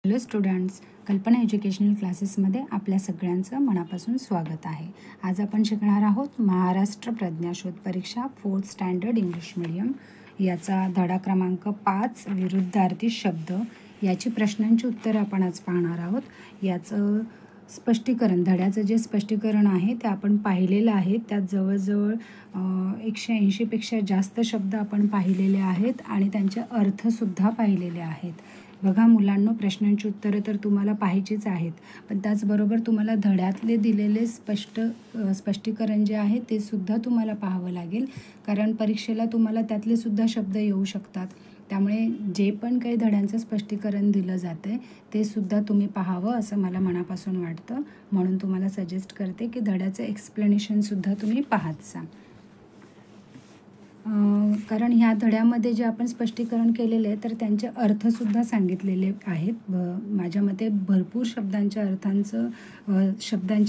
Hello students, कल्पना educational क्लासेसमध्ये आपल्या सगळ्यांचं मनापासून स्वागत आहे. आज आपण शिकणार आहोत महाराष्ट्र प्रज्ञाशोध परीक्षा 4th स्टँडर्ड इंग्लिश मीडियम याचा धडा क्रमांक 5 विरुद्धार्थी शब्द याची प्रश्नांची उत्तरं आपण आज पाहणार आहोत. याचं स्पष्टीकरण, धड्याचं जे स्पष्टीकरण आहे ते आपण पाहिलेलं आहे. त्यात जवळजवळ 180पेक्षा जास्त शब्द आपण पाहिलेले आहेत आणि त्यांचे अर्थसुद्धा पाहिलेले आहेत. बघा मुलांनो, प्रश्नांची उत्तरं तर तुम्हाला पाहायचीच आहेत, पण त्याचबरोबर तुम्हाला धड्यातले दिलेले स्पष्टीकरण जे आहे ते सुद्धा तुम्हाला पाहावं लागेल, कारण परीक्षेला तुम्हाला त्यातले सुद्धा शब्द येऊ शकतात. त्यामुळे जे पण काही धड्यांचं स्पष्टीकरण दिलं जातं आहे ते सुद्धा तुम्ही पाहावं असं मला मनापासून वाटतं. म्हणून तुम्हाला सजेस्ट करते की धड्याचं एक्सप्लेनेशनसुद्धा तुम्ही पाहत जा, कारण ह्या धड्यामध्ये जे आपण स्पष्टीकरण केलेले आहे तर त्यांचे अर्थसुद्धा सांगितलेले आहेत. माझ्या मते भरपूर शब्दांचे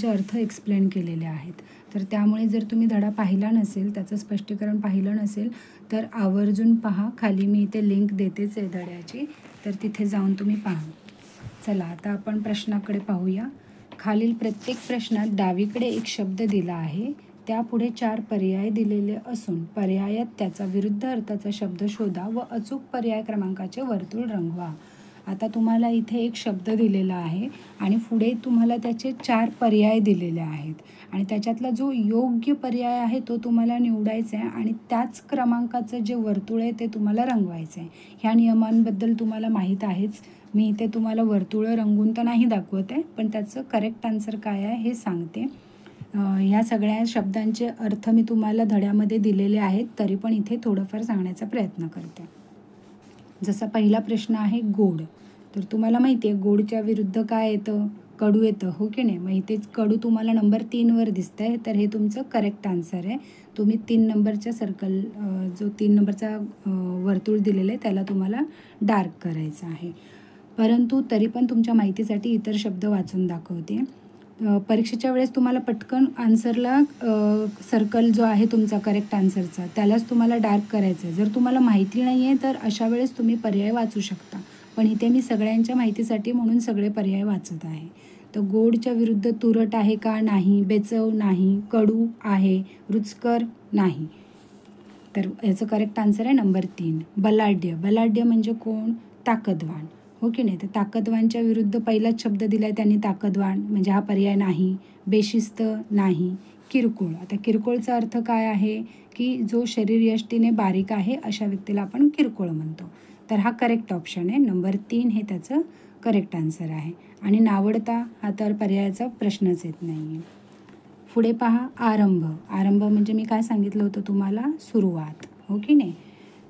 अर्थ एक्सप्लेन केलेले आहेत. तर त्यामुळे जर तुम्ही धडा पाहिला नसेल, त्याचं स्पष्टीकरण पाहिलं नसेल तर आवर्जून पहा. खाली मी इथे लिंक देतेच आहे धड्याची, तर तिथे जाऊन तुम्ही पहा. चला आता आपण प्रश्नाकडे पाहूया. खालील प्रत्येक प्रश्नात डावीकडे एक शब्द दिला आहे, त्यापुढे 4 पर्याय दिलेले असून पर्यायात त्याचा विरुद्ध अर्थाचा शब्द शोधा व अचूक पर्याय क्रमांकाचे वर्तुळ रंगवा. आता तुम्हाला इथे एक शब्द दिलेला आहे आणि पुढे तुम्हाला त्याचे 4 पर्याय दिलेले आहेत आणि त्याच्यातला जो योग्य पर्याय आहे तो तुम्हाला निवडायचा आहे आणि त्याच क्रमांकाचं जे वर्तुळ आहे ते तुम्हाला रंगवायचं आहे. ह्या नियमांबद्दल तुम्हाला माहीत आहेच. मी इथे तुम्हाला वर्तुळं रंगवून तर नाही दाखवत आहे, पण त्याचं करेक्ट आन्सर काय आहे हे सांगते. ह्या सगळ्या शब्दांचे अर्थ मी तुम्हाला धड्यामध्ये दिलेले आहेत, तरी पण इथे थोडंफार सांगण्याचा प्रयत्न करते. जसा पहिला प्रश्न आहे गोड. तर तुम्हाला माहिती आहे गोडच्या विरुद्ध काय येतं? कडू येतं, हो की नाही? मग इथेच कडू तुम्हाला नंबर 3वर दिसतं आहे, तर हे तुमचं करेक्ट आन्सर आहे. तुम्ही 3 नंबरच्या जो 3 नंबरचा वर्तुळ दिलेलं आहे त्याला तुम्हाला डार्क करायचं आहे. परंतु तरी पण तुमच्या माहितीसाठी इतर शब्द वाचून दाखवते. परीक्षेच्या वेळेस तुम्हाला पटकन आन्सरला सर्कल जो आहे तुमचा करेक्ट आन्सरचा त्यालाच तुम्हाला डार्क करायचं आहे. जर तुम्हाला माहिती नाही आहे तर अशा वेळेस तुम्ही पर्याय वाचू शकता, पण इथे मी सगळ्यांच्या माहितीसाठी म्हणून सगळे पर्याय वाचत आहे. तर गोडच्या विरुद्ध तुरट आहे का? नाही. बेचव? नाही. कडू आहे. रुचकर? नाही. तर याचं करेक्ट आन्सर आहे नंबर 3 बलाढ्य. बलाढ्य म्हणजे कोण? ताकदवान, हो की नाही? तर ताकदवानच्या विरुद्ध पहिलाच शब्द दिला आहे त्यांनी ताकदवान, म्हणजे हा पर्याय नाही. बेशिस्त? नाही. किरकोळ. आता किरकोळचा अर्थ काय आहे की जो शरीरयष्टीने बारीक आहे अशा व्यक्तीला आपण किरकोळ म्हणतो. तर हा करेक्ट ऑप्शन आहे. नंबर 3 हे त्याचं करेक्ट आन्सर आहे. आणि नावडता हा तर पर्यायाचा प्रश्नच येत नाही आहे. पुढे पहा आरंभ. आरंभ म्हणजे मी काय सांगितलं होतं तुम्हाला? सुरुवात, हो की नाही?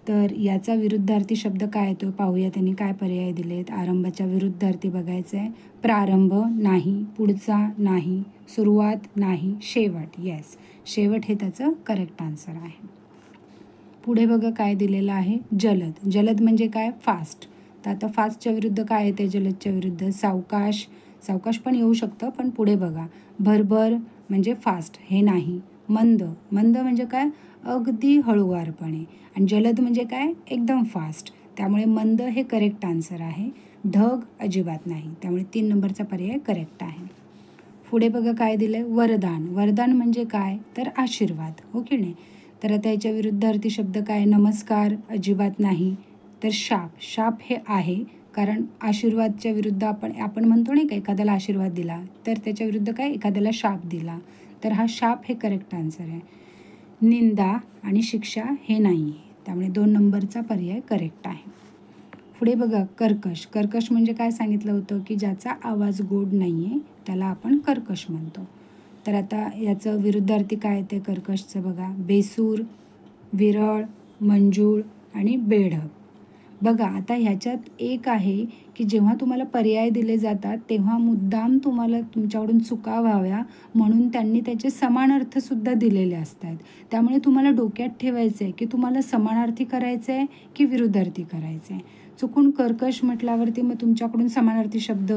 तर याचा विरुद्धार्थी शब्द काय येतो पाहूया. त्यांनी काय पर्याय दिलेत. आरंभाच्या विरुद्धार्थी बघायचं आहे. प्रारंभ? नाही. पुढचा? नाही. सुरुवात? नाही. शेवट? येस, शेवट हे त्याचं करेक्ट आन्सर आहे. पुढे बघा काय दिलेलं आहे. जलद. जलद म्हणजे काय? फास्ट. तर आता फास्टच्या विरुद्ध काय येते? जलदच्या विरुद्ध सावकाश. सावकाश पण येऊ शकतं, पण पुढे बघा. भरभर म्हणजे फास्ट, हे नाही. मंद. मंद म्हणजे काय? अगदी हळूवारपणे. आणि जलद म्हणजे काय? एकदम फास्ट. त्यामुळे मंद हे करेक्ट आन्सर आहे. ढग अजिबात नाही, त्यामुळे 3 नंबरचा पर्याय करेक्ट आहे. पुढे बघा काय दिलं आहे. वरदान. वरदान म्हणजे काय? तर आशीर्वाद, हो की नाही? तर आता याच्या विरुद्धार्थी शब्द काय? नमस्कार? अजिबात नाही. तर शाप. शाप हे आहे, कारण आशीर्वादच्या विरुद्ध आपण म्हणतो नाही का, एखाद्याला आशीर्वाद दिला तर त्याच्या विरुद्ध काय? एखाद्याला शाप दिला. तर हा शाप हे करेक्ट आन्सर आहे. निंदा आणि शिक्षा हे नाही, त्यामुळे 2 नंबरचा पर्याय करेक्ट आहे. पुढे बघा कर्कश. कर्कश म्हणजे काय सांगितलं होतं की ज्याचा आवाज गोड नाही आहे त्याला आपण कर्कश म्हणतो. तर आता याचं विरुद्धार्थी काय ते कर्कशचं बघा. बेसूर, विरळ, मंजूळ आणि बेढप. बघा आता ह्याच्यात एक आहे की जेव्हा तुम्हाला पर्याय दिले जातात तेव्हा मुद्दाम तुम्हाला तुमच्याकडून चुका व्हाव्या म्हणून त्यांनी त्याचे समानार्थसुद्धा दिलेले असतात. त्यामुळे तुम्हाला डोक्यात ठेवायचं आहे की तुम्हाला समानार्थी करायचं आहे की विरुद्धार्थी करायचं आहे. चुकून कर्कश म्हटल्यावरती मग तुमच्याकडून समानार्थी शब्द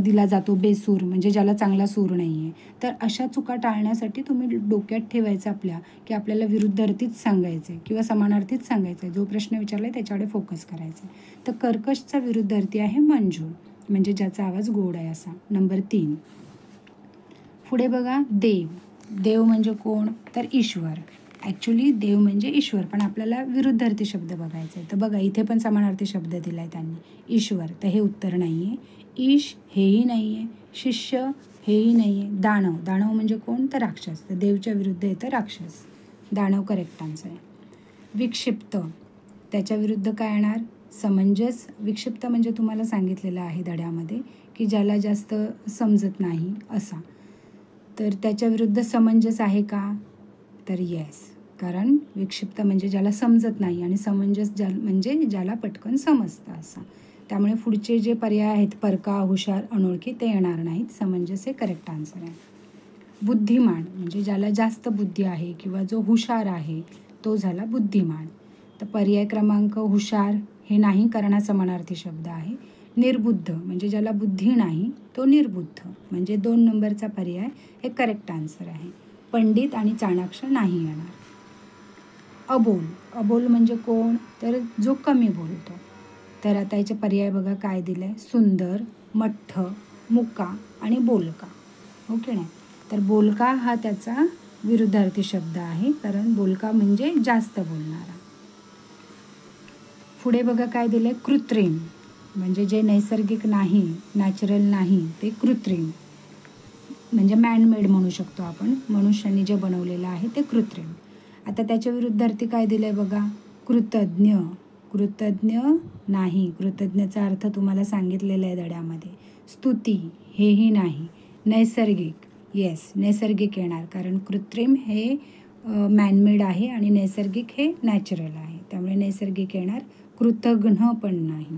दिला जातो. बेसूर म्हणजे ज्याला चांगला सूर नाही आहे. तर अशा चुका टाळण्यासाठी तुम्ही डोक्यात ठेवायचं की आपल्याला विरुद्धार्थीच सांगायचं आहे किंवा समानार्थीच सांगायचं आहे. जो प्रश्न विचारला आहे त्याच्याकडे फोकस करायचा आहे. तर कर्कशचा विरुद्धार्थी आहे मंजूळ. म्हणजे ज्याचा आवाज गोड आहे असा. नंबर 3. पुढे बघा देव. देव म्हणजे कोण? तर ईश्वर. ॲक्च्युली देव म्हणजे ईश्वर, पण आपल्याला विरुद्धार्थी शब्द बघायचा आहे. तर बघा इथे पण समानार्थी शब्द दिला आहे त्यांनी. ईश्वर, तर हे उत्तर नाही आहे. ईश हेही नाही आहे. शिष्य हेही नाही आहे. दानव. दानव म्हणजे कोण? तर राक्षस. तर देवच्या विरुद्ध येतं राक्षस. दानव करेक्ट आन्सर आहे. विक्षिप्त, त्याच्या विरुद्ध काय येणार? समंजस. विक्षिप्त म्हणजे तुम्हाला सांगितलेलं आहे धड्यामध्ये की ज्याला जास्त समजत नाही असा. तर त्याच्या विरुद्ध समंजस आहे का? तर येस, कारण विक्षिप्त म्हणजे ज्याला समजत नाही आणि समंजस म्हणजे ज्याला पटकन समजतं असा. त्यामुळे पुढचे जे पर्याय आहेत परका, हुशार, अनोळखी ते येणार नाहीत. समंजस हे करेक्ट आन्सर आहे. बुद्धिमान म्हणजे ज्याला जास्त बुद्धी आहे किंवा जो हुशार आहे तो झाला बुद्धिमान. तर पर्याय क्रमांक हुशार हे नाही, कारण हा समानार्थी शब्द आहे. निर्बुद्ध म्हणजे ज्याला बुद्धी नाही तो निर्बुद्ध, म्हणजे 2 नंबरचा पर्याय हे करेक्ट आन्सर आहे. पंडित आणि चाणाक्ष नाही येणार. अबोल. अबोल म्हणजे कोण? तर जो कमी बोलतो. तर आता याचे पर्याय बघा काय दिलं आहे. सुंदर, मठ्ठ, मुका आणि बोलका. ओके नाही. तर बोलका हा त्याचा विरुद्धार्थी शब्द आहे, कारण बोलका म्हणजे जास्त बोलणारा. पुढे बघा काय दिलं आहे. कृत्रिम म्हणजे जे नैसर्गिक नाही, नॅचरल नाही, ते कृत्रिम म्हणजे मॅनमेड म्हणू शकतो आपण. मनुष्याने जे बनवलेलं आहे ते कृत्रिम. आता त्याच्या विरुद्धार्थी काय दिलं आहे बघा. कृतज्ञ. कृतज्ञ नाही. कृतज्ञचा अर्थ तुम्हाला सांगितलेला आहे धड्यामध्ये. स्तुती हेही नाही. नैसर्गिक, येस नैसर्गिक येणार, कारण कृत्रिम हे मॅनमेड आहे आणि नैसर्गिक हे नॅचरल आहे. त्यामुळे नैसर्गिक येणार. कृतघ्न पण नाही.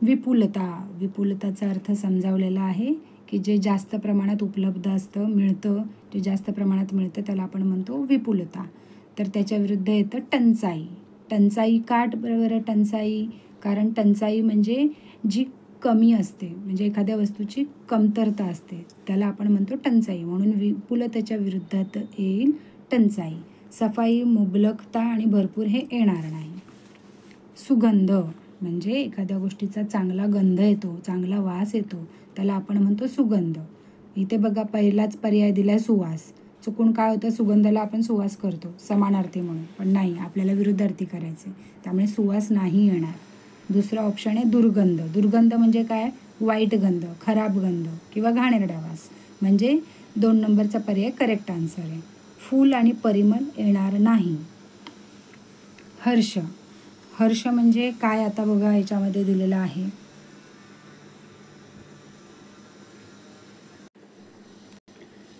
विपुलता. विपुलताचा अर्थ समजावलेला आहे की जे जास्त प्रमाणात उपलब्ध असतं, मिळतं, जे जास्त प्रमाणात मिळतं त्याला आपण म्हणतो विपुलता. तर त्याच्या विरुद्ध येतं टंचाई. टंचाई का बरोबर टंचाई? कारण टंचाई म्हणजे जी कमी असते, म्हणजे एखाद्या वस्तूची कमतरता असते त्याला आपण म्हणतो टंचाई. म्हणून विपुलतेच्या विरुद्धात येईल टंचाई. सफाई, मुबलकता आणि भरपूर हे येणार नाही. सुगंध म्हणजे एखाद्या गोष्टीचा चांगला गंध येतो, चांगला वास येतो, त्याला आपण म्हणतो सुगंध. इथे बघा पहिलाच पर्याय दिला आहे सुवास. चुकून काय होतं, सुगंधाला आपण सुवास करतो समानार्थी म्हणून, पण नाही, आपल्याला विरुद्धार्थी करायचे, त्यामुळे सुवास नाही येणार. दुसरा ऑप्शन आहे दुर्गंध. दुर्गंध म्हणजे काय? वाईट गंध, खराब गंध किंवा घाणेरडा वास, म्हणजे 2 नंबरचा पर्याय करेक्ट आन्सर आहे. फूल आणि परिमल येणार नाही. हर्ष. हर्ष म्हणजे काय? आता बघा याच्यामध्ये दिलेलं आहे.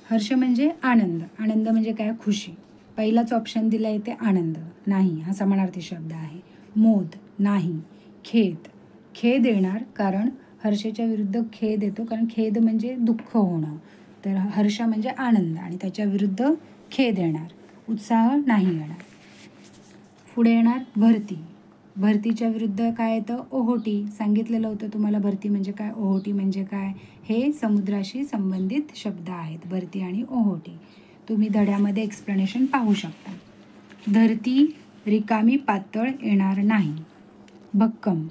हर्ष म्हणजे आनंद. आनंद म्हणजे काय? खुशी. पहिलाच ऑप्शन दिला आहे ते आनंद नाही, हा समानार्थी शब्द आहे. मोद नाही. खेद. खेद येणार, कारण हर्षाच्या विरुद्ध खेद येतो, कारण खेद म्हणजे दुःख होणं. तर हर्ष म्हणजे आनंद आणि त्याच्या विरुद्ध खेद येणार. उत्साह नाही येणार. पुढे येणार भरती. भरतीच्या विरुद्ध काय येतं? ओहोटी. सांगितलेलं होतं तुम्हाला भरती म्हणजे काय, ओहोटी म्हणजे काय. हे समुद्राशी संबंधित शब्द आहेत, भरती आणि ओहोटी. तुम्ही धड्यामध्ये एक्सप्लेनेशन पाहू शकता. धरती रिकामी, पातळ येणार नाही. भक्कम.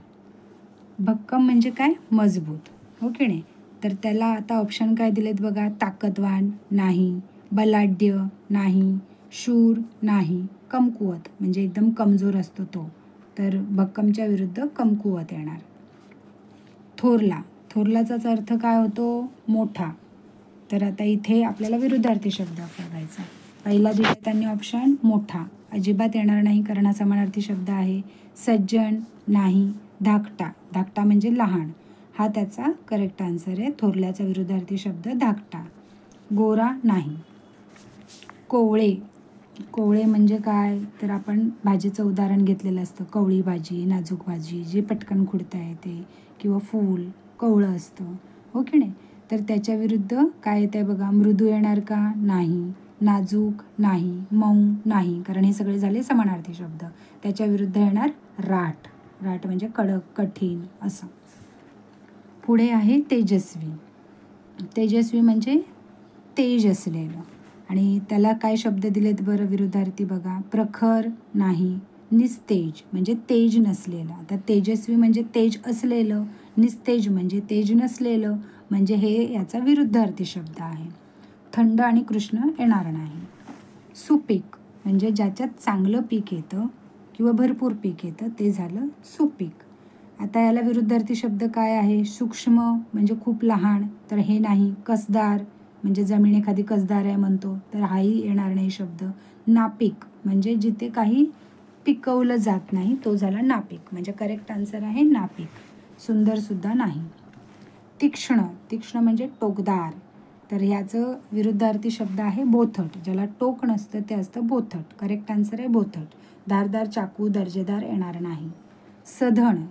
भक्कम म्हणजे काय? मजबूत. हो की नाही. तर त्याला आता ऑप्शन काय दिलेत बघा. ताकदवान नाही. बलाढ्य नाही. शूर नाही. कमकुवत म्हणजे एकदम कमजोर असतो तो. तर भक्कमच्या विरुद्ध कमकुवत येणार. थोरला. थोरलाचाच अर्थ काय होतो? मोठा. तर आता इथे आपल्याला विरुद्धार्थी शब्द बघायचा. पहिला दिला त्यांनी ऑप्शन मोठा, अजिबात येणार नाही कारण हा समानार्थी शब्द आहे. सज्जन नाही. धाकटा. धाकटा म्हणजे लहान, हा त्याचा करेक्ट आन्सर आहे. थोरल्याचा विरुद्धार्थी शब्द धाकटा. गोरा नाही. कोवळे. कोवळे म्हणजे काय? तर आपण भाजीचं उदाहरण घेतलेलं असतं. कवळी भाजी, नाजूक भाजी, जी पटकन खुडता येते, किंवा फूल कवळं असतं, हो की नाही. तर त्याच्या विरुद्ध काय येतं आहे बघा. मृदू येणार का? नाही. नाजूक नाही. मऊ नाही, कारण हे सगळे झाले समानार्थी शब्द. त्याच्या विरुद्ध येणार राठ. राठ म्हणजे कडक, कठीण असं. पुढे आहे तेजस्वी. तेजस्वी म्हणजे तेज असलेलं, आणि त्याला काय शब्द दिलेत बरं विरुद्धार्थी बघा. प्रखर नाही. निस्तेज म्हणजे तेज नसलेलं. आता तेजस्वी म्हणजे तेज असलेलं, निस्तेज म्हणजे तेज नसलेलं, म्हणजे हे याचा विरुद्धार्थी शब्द आहे. थंड आणि कृष्ण येणार नाही. सुपीक म्हणजे ज्याच्यात चांगलं पीक येतं किंवा भरपूर पीक येतं ते झालं सुपीक. आता याला विरुद्धार्थी शब्द काय आहे? सूक्ष्म म्हणजे खूप लहान, तर हे नाही. कसदार म्हणजे जमीन एखादी कसदार आहे म्हणतो, तर हाही येणार नाही शब्द. नापीक म्हणजे जिथे काही पिकवलं जात नाही तो झाला नापीक, म्हणजे करेक्ट आन्सर आहे नापीक. सुंदरसुद्धा नाही. तीक्ष्ण, तीक्ष्ण म्हणजे टोकदार, तर ह्याचं विरुद्धार्थी शब्द आहे बोथट. ज्याला टोक नसतं ते असतं बोथट. करेक्ट आन्सर आहे बोथट. धारदार चाकू, दर्जेदार येणार नाही. सधन,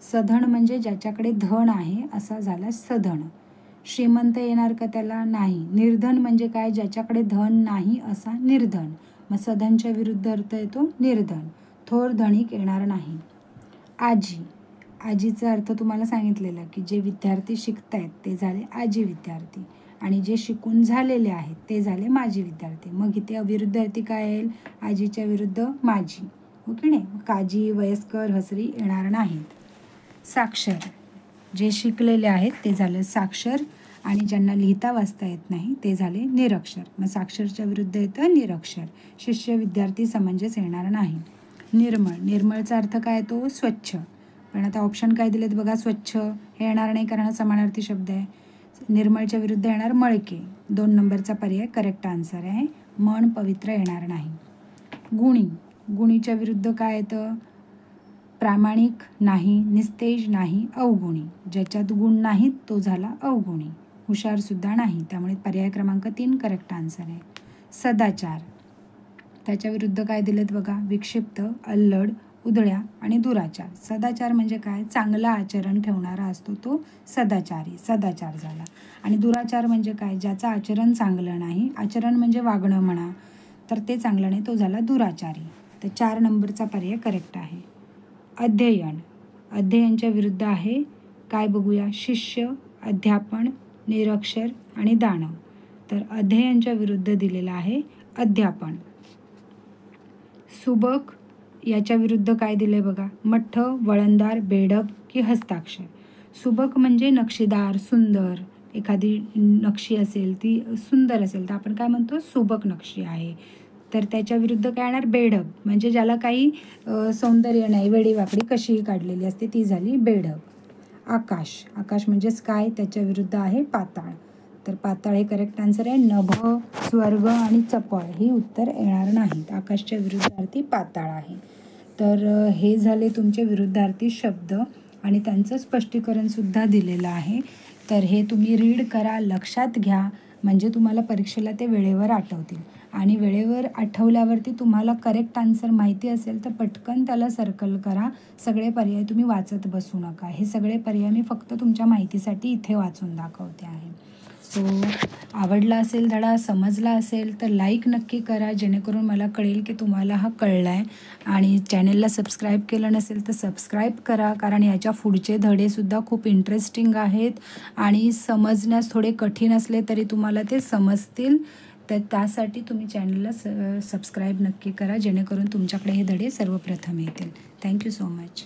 सधन म्हणजे ज्याच्याकडे धन आहे असा झाला सधन. श्रीमंत येणार का त्याला? नाही. निर्धन म्हणजे काय? ज्याच्याकडे धन नाही असा निर्धन. मग सधनच्या विरुद्ध अर्थ येतो निर्धन. थोर, धनिक येणार नाही. आजी, आजीचा अर्थ तुम्हाला सांगितलेला की जे विद्यार्थी शिकतायत ते झाले आजी विद्यार्थी आणि जे शिकून झालेले आहेत ते झाले माजी विद्यार्थी. मग इथे अविरुद्धार्थी काय येईल? आजीच्या विरुद्ध माजी. ओके नाही? काजी, वयस्कर, हसरी येणार नाहीत. साक्षर, जे शिकलेले आहेत ते झालं साक्षर आणि ज्यांना लिहिता वाचता येत नाही ते झाले निरक्षर. मग साक्षरच्या विरुद्ध येतं निरक्षर. शिष्य, विद्यार्थी समंजस येणार नाही. निर्मळ, निर्मळचा अर्थ काय येतो? स्वच्छ. पण आता ऑप्शन काय दिलेत बघा? स्वच्छ हे येणार नाही कारण हा समानार्थी शब्द आहे. निर्मळच्या विरुद्ध येणार मळके. 2 नंबरचा पर्याय करेक्ट आन्सर आहे. मन, पवित्र येणार नाही. गुणी, गुणीच्या विरुद्ध काय येतं? प्रामाणिक नाही, निस्तेज नाही, अवगुणी. ज्याच्यात गुण नाहीत तो झाला अवगुणी. हुशारसुद्धा नाही, त्यामुळे पर्याय क्रमांक 3 करेक्ट आन्सर आहे. सदाचार, त्याच्या विरुद्ध काय दिलेत बघा? विक्षिप्त, अल्लड, उधळ्या आणि दुराचार. सदाचार म्हणजे काय? चांगलं आचरण ठेवणारा असतो तो सदाचारी, सदाचार झाला. आणि दुराचार म्हणजे काय? ज्याचं आचरण चांगलं नाही, आचरण म्हणजे वागणं म्हणा, तर ते चांगलं नाही, तो झाला दुराचारी. तर 4 नंबरचा पर्याय करेक्ट आहे. अध्ययन, अध्ययनच्या विरुद्ध आहे काय बघूया? शिष्य, अध्यापन, निरक्षर आणि दानव. तर अध्ययनच्या विरुद्ध दिलेला आहे अध्यापन. सुबक, याच्या विरुद्ध काय दिले बघा? मठ्ठ, वळणदार, बेडक की हस्ताक्षर. सुबक म्हणजे नक्षीदार, सुंदर. एखादी नक्षी असेल ती सुंदर असेल तर आपण काय म्हणतो? सुबक नक्षी आहे. तर त्याच्या विरुद्ध काय येणार? बेढप म्हणजे ज्याला काही सौंदर्य नाही, वेडीवाकडी कशीही काढलेली असते ती झाली बेढप. आकाश, आकाश म्हणजेच काय? त्याच्या विरुद्ध आहे पाताळ. तर पाताळ हे करेक्ट आन्सर आहे. नभ, स्वर्ग आणि चपळ ही उत्तर येणार नाहीत. आकाशच्या विरुद्धार्थी पाताळ आहे. तर हे झाले तुमचे विरुद्धार्थी शब्द आणि त्यांचं स्पष्टीकरणसुद्धा दिलेलं आहे. तर हे तुम्ही रीड करा, लक्षात घ्या, म्हणजे तुम्हाला परीक्षेला ते वेळेवर आठवतील. आणि वेळेवर आठवल्यावरती तुम्हाला करेक्ट आन्सर माहिती असेल तर पटकन त्याला सर्कल करा. सगळे पर्याय तुम्ही वाचत बसू नका. हे सगळे पर्याय मी फक्त तुमच्या माहितीसाठी इथे वाचून दाखवते आहे. सो आवडला असेल धडा, समजला असेल तर लाईक नक्की करा, जेणेकरून मला कळेल की तुम्हाला हा कळला आहे. आणि चॅनलला सबस्क्राईब केलं नसेल तर सबस्क्राईब करा, कारण याच्या पुढचे धडेसुद्धा खूप इंटरेस्टिंग आहेत आणि समजण्यास थोडे कठीण असले तरी तुम्हाला ते समजतील. तर त्यासाठी तुम्ही चॅनलला सबस्क्राईब नक्की करा, जेणेकरून तुमच्याकडे हे धडे सर्वप्रथम येतील. Thank you so much.